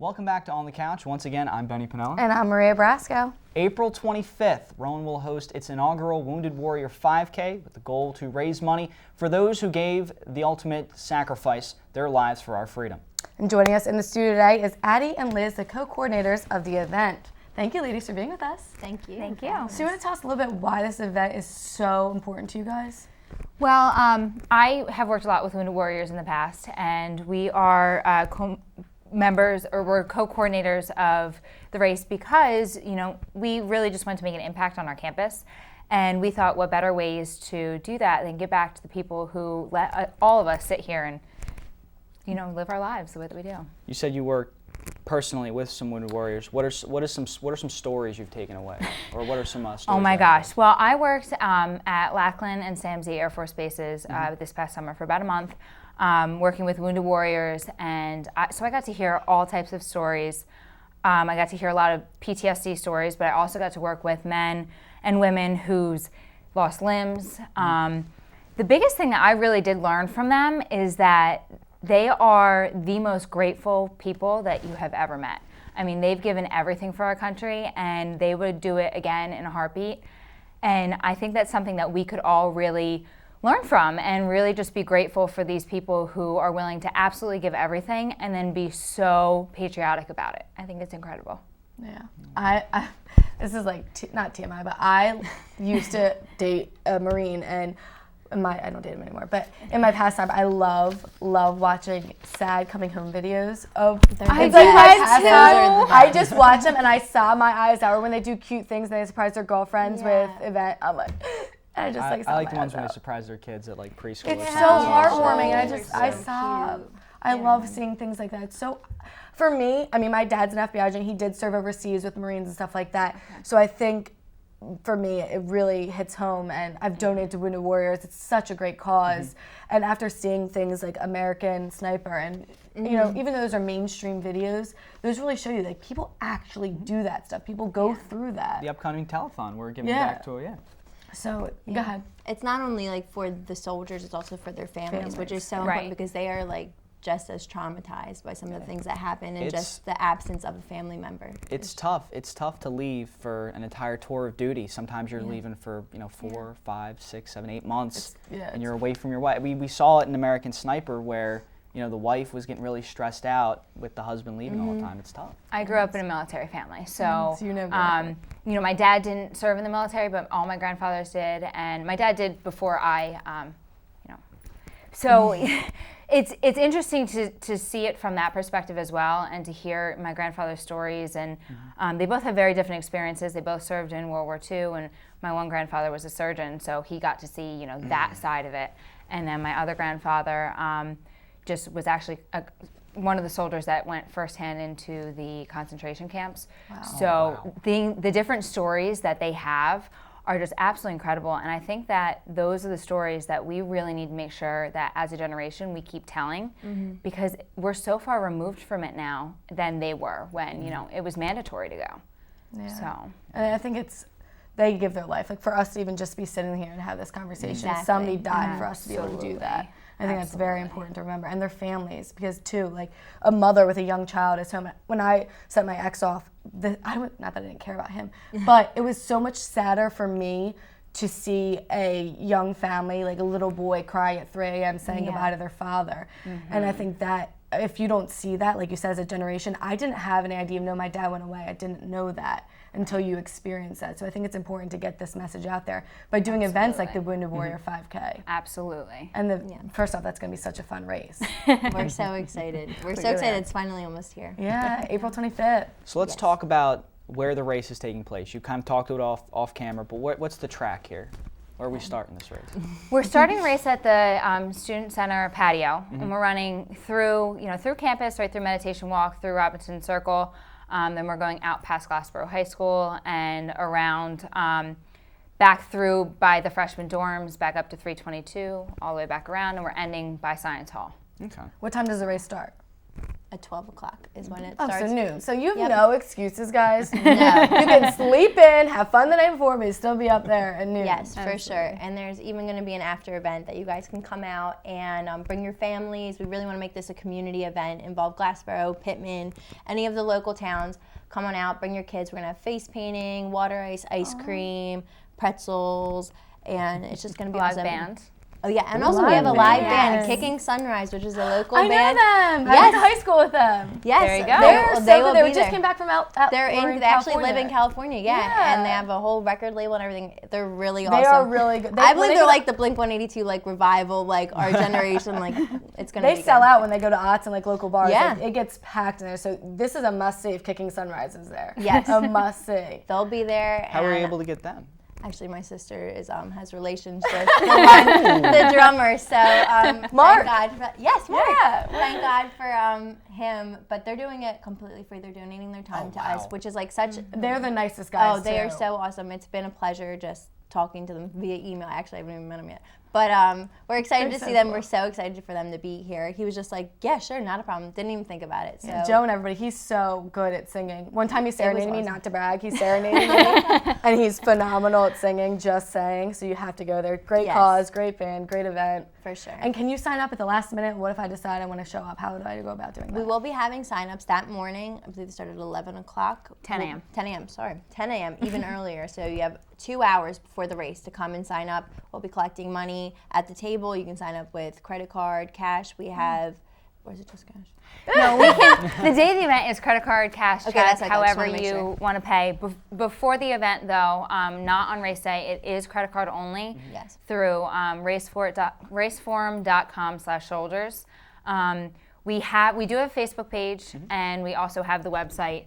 Welcome back to On the Couch. Once again, I'm Benny Pinella. And I'm Maria Brasco. April 25th, Rowan will host its inaugural Wounded Warrior 5K with the goal to raise money for those who gave the ultimate sacrifice, their lives for our freedom. And joining us in the studio today is Addie and Liz, the co-coordinators of the event. Thank you, ladies, for being with us. Thank you. Thank you. So you want to tell us a little bit why this event is so important to you guys? Well, I have worked a lot with Wounded Warriors in the past, and we are members, or we're co-coordinators of the race because, you know, we really just want to make an impact on our campus. And we thought, what better ways to do that than give back to the people who let all of us sit here and, you know, live our lives the way that we do. You said you work personally with some Wounded Warriors. What are some stories you've taken away, or what are some stories? Oh my gosh! Well, I worked at Lackland and SAMZ Air Force bases this past summer for about a month, working with Wounded Warriors, and so I got to hear all types of stories. I got to hear a lot of PTSD stories, but I also got to work with men and women who's lost limbs. The biggest thing that I really did learn from them is that they are the most grateful people that you have ever met. I mean, they've given everything for our country, and they would do it again in a heartbeat. And I think that's something that we could all really learn from, and really just be grateful for these people who are willing to absolutely give everything and then be so patriotic about it. I think it's incredible. Yeah, I this is like not TMI, but I used to date a Marine, and I don't date him anymore, but in my pastime, I love watching sad coming home videos of their kids. I just watch them, and I sob my eyes out. Or when they do cute things and they surprise their girlfriends with event, I'm like, I just like. I like the ones when they surprise their kids at like preschool. It's so heartwarming, and I sob. I love seeing things like that. So, for me, I mean, my dad's an FBI agent. He did serve overseas with Marines and stuff like that. So I think, for me, it really hits home, and I've donated to Wounded Warriors. It's such a great cause. And after seeing things like American Sniper, and you know, even though those are mainstream videos, those really show you like people actually do that stuff. People go through that. The upcoming telethon, we're giving back to it. So go ahead. It's not only like for the soldiers; it's also for their families. Which is so important because they are like just as traumatized by some of the things that happen, and just the absence of a family member. It's tough. It's tough to leave for an entire tour of duty. Sometimes you're leaving for 4, 5, 6, 7, 8 months, and you're away from your wife. We saw it in American Sniper where the wife was getting really stressed out with the husband leaving all the time. It's tough. I grew up in a military family, so my dad didn't serve in the military, but all my grandfathers did, and my dad did before I, so. It's interesting to see it from that perspective as well, and to hear my grandfather's stories. And they both have very different experiences. They both served in World War II, and my one grandfather was a surgeon, so he got to see that side of it. And then my other grandfather just was actually one of the soldiers that went firsthand into the concentration camps. Wow. So the different stories that they have are just absolutely incredible, and I think that those are the stories that we really need to make sure that as a generation we keep telling, because we're so far removed from it now than they were when it was mandatory to go. Yeah. So, and I think they give their life, like for us to even just be sitting here and have this conversation. Somebody died for us to be able to do that. I think that's very important to remember, and their families, because too, like a mother with a young child is home. When I sent my ex off, not that I didn't care about him, but it was so much sadder for me to see a young family, like a little boy cry at 3 a.m. saying goodbye to their father. And I think that if you don't see that, like you said, as a generation, I didn't have any idea. No, my dad went away. I didn't know that until you experience that. So I think it's important to get this message out there by doing events like the Wounded Warrior 5K. Absolutely. And first off, that's going to be such a fun race. We're so excited. We're so excited. It's finally almost here. Yeah, April 25th. So let's talk about where the race is taking place. You kind of talked about it off camera, but what's the track here? Where are we starting this race? We're starting the race at the Student Center patio, and we're running through campus, right through Meditation Walk, through Robinson Circle. Then we're going out past Glassboro High School and around back through by the freshman dorms, back up to 322, all the way back around, and we're ending by Science Hall. Okay. What time does the race start? At 12 o'clock is when it starts. Oh, so noon. So you have no excuses, guys. No. You can sleep in, have fun the night before, but still be up there at noon. Yes, for sure. And there's even going to be an after event that you guys can come out and bring your families. We really want to make this a community event, involve Glassboro, Pittman, any of the local towns. Come on out, bring your kids. We're going to have face painting, water ice cream, pretzels, and it's just going to be live awesome. Band. Oh yeah, and also we have a live band, Kicking Sunrise, which is a local band. I know them. I went to high school with them. Yes, there you go. They will be there. Just came back from They actually live in California, and they have a whole record label and everything. They're really awesome. They are really good. I believe they're like the Blink-182 like revival, like our generation. Like it's gonna. They sell out when they go to Otts and like local bars. Yeah, like, it gets packed in there. So this is a must see if Kicking Sunrise is there. Yes, a must see. They'll be there. How were you able to get them? Actually, my sister is has relations with the drummer, so Mark. Thank God Mark. Yeah. Thank God for him. But they're doing it completely free. They're donating their time to us, which is like such. They're the nicest guys. Oh, they are so awesome. It's been a pleasure just talking to them via email. Actually, I haven't even met them yet. But we're excited to see them. Cool. We're so excited for them to be here. He was just like, yeah, sure, not a problem. Didn't even think about it. So. Yeah, Joe and everybody, he's so good at singing. One time he serenaded me, not to brag, he serenaded me. And he's phenomenal at singing, just saying. So you have to go there. Great cause, great band, great event. For sure. And can you sign up at the last minute? What if I decide I want to show up? How do I go about doing that? We will be having sign-ups that morning. I believe they started at 11 o'clock. 10 a.m. 10 a.m., sorry. 10 a.m., even earlier. So you have 2 hours before the race to come and sign up. We'll be collecting money at the table. You can sign up with credit card, cash. We have, or is it just cash? No, we can. The day of the event is credit card, cash, check, however you want to pay. Before the event, though, not on race day, it is credit card only through raceforum.com/soldiers. We do have a Facebook page, and we also have the website.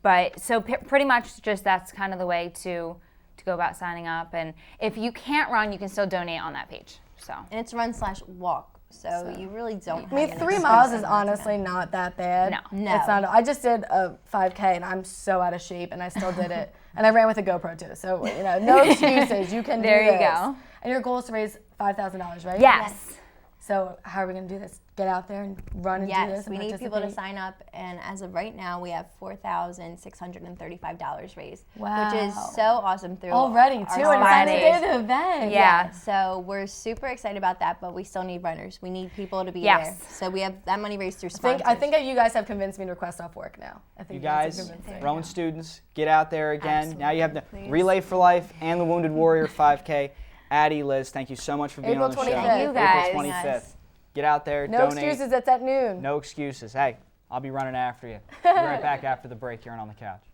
But so pretty much just that's kind of the way to go about signing up. And if you can't run, you can still donate on that page. So and it's run/walk. So you really don't have I mean, 3 miles is honestly not that bad. No. It's not. I just did a 5K and I'm so out of shape and I still did it. And I ran with a GoPro too. So, no excuses. You can do this. There you go. And your goal is to raise $5,000, right? Yes. So how are we going to do this? Get out there and run and do this? Yes, we need people to sign up. And as of right now, we have $4,635 raised, which is so awesome through already too. And by the day of the event. Yeah. So we're super excited about that, but we still need runners. We need people to be there. So we have that money raised through sponsors. I think you guys have convinced me to request off work now. I think you guys, Rowan students, get out there again. Absolutely. Now you have the Relay for Life and the Wounded Warrior 5K. Addie, Liz, thank you so much for being on the show. Thank you guys. April 25th. Get out there, no donate. No excuses, it's at noon. No excuses. Hey, I'll be running after you. Be right back after the break here on the Couch.